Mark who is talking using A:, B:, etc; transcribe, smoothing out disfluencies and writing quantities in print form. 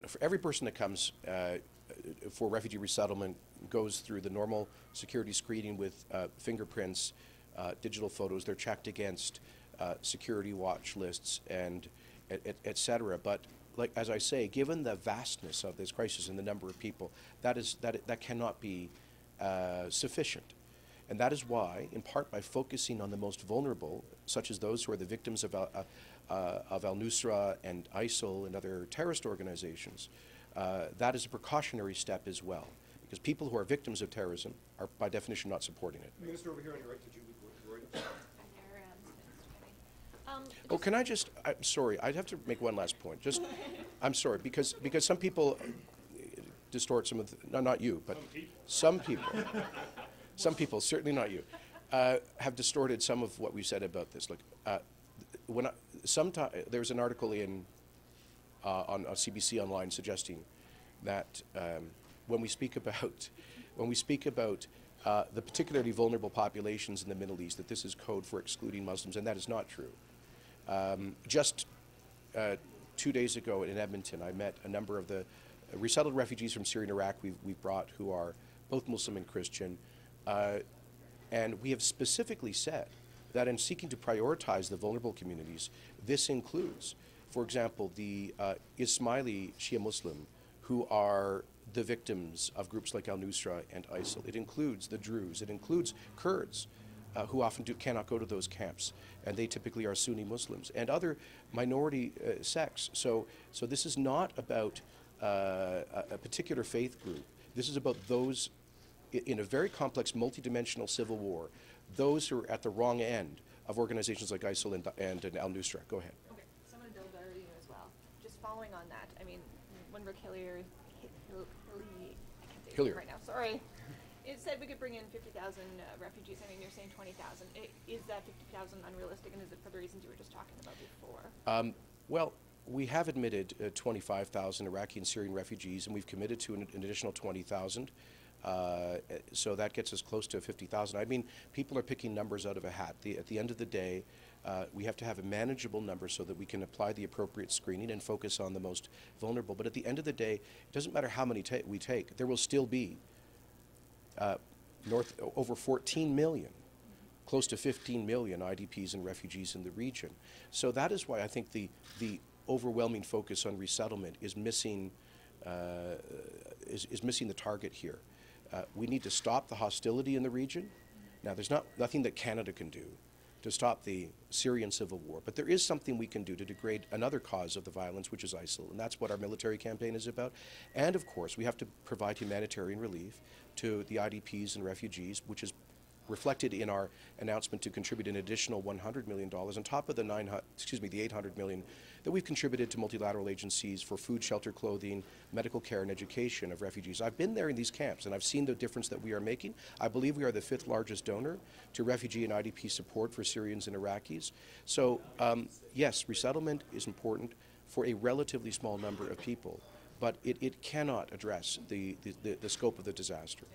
A: for every person that comes for refugee resettlement goes through the normal security screening with fingerprints, digital photos. They're checked against security watch lists and et cetera. But like as I say, given the vastness of this crisis and the number of people, that cannot be sufficient. And that is why, in part by focusing on the most vulnerable, such as those who are the victims of al-Nusra and ISIL and other terrorist organizations, that is a precautionary step as well. Because people who are victims of terrorism are, by definition, not supporting it.
B: Minister, over here on your right, did you
A: Oh, can I just, I'm sorry, I'd have to make one last point. Just, I'm sorry, because some people distort some of the, no, not you, but some people, certainly not you, have distorted some of what we've said about this. Look, there's an article on CBC Online suggesting that when we speak about the particularly vulnerable populations in the Middle East, that this is code for excluding Muslims, and that is not true. Just 2 days ago in Edmonton, I met a number of the resettled refugees from Syria and Iraq we've brought, who are both Muslim and Christian, and we have specifically said that in seeking to prioritize the vulnerable communities, this includes, for example, the Ismaili Shia Muslim, who are the victims of groups like al-Nusra and ISIL. It includes the Druze. It includes Kurds, who often cannot go to those camps, and they typically are Sunni Muslims, and other minority sects. So this is not about a particular faith group. This is about those in a very complex, multidimensional civil war, those who are at the wrong end of organizations like ISIL and al-Nusra. Go ahead.
C: Okay, someone in Alberta as well. Just following on that, I mean, when Rick Hillier, I can't say it right now, sorry. It said we could bring in 50,000 refugees. I mean, you're saying 20,000. Is that 50,000 unrealistic, and is it for the reasons you were just talking about before?
A: Well, we have admitted 25,000 Iraqi and Syrian refugees, and we've committed to an additional 20,000. So that gets us close to 50,000. I mean, people are picking numbers out of a hat. At the end of the day, we have to have a manageable number so that we can apply the appropriate screening and focus on the most vulnerable. But at the end of the day, it doesn't matter how many we take. There will still be over 14 million, close to 15 million IDPs and refugees in the region. So that is why I think the overwhelming focus on resettlement is missing missing the target here. We need to stop the hostility in the region. Now, there's nothing that Canada can do to stop the Syrian civil war, but there is something we can do to degrade another cause of the violence, which is ISIL, and that's what our military campaign is about. And of course, we have to provide humanitarian relief to the IDPs and refugees, which is reflected in our announcement to contribute an additional $100 million on top of the $800 million that we've contributed to multilateral agencies for food, shelter, clothing, medical care, and education of refugees. I've been there in these camps, and I've seen the difference that we are making. I believe we are the 5th largest donor to refugee and IDP support for Syrians and Iraqis. So yes, resettlement is important for a relatively small number of people, but it cannot address the scope of the disaster.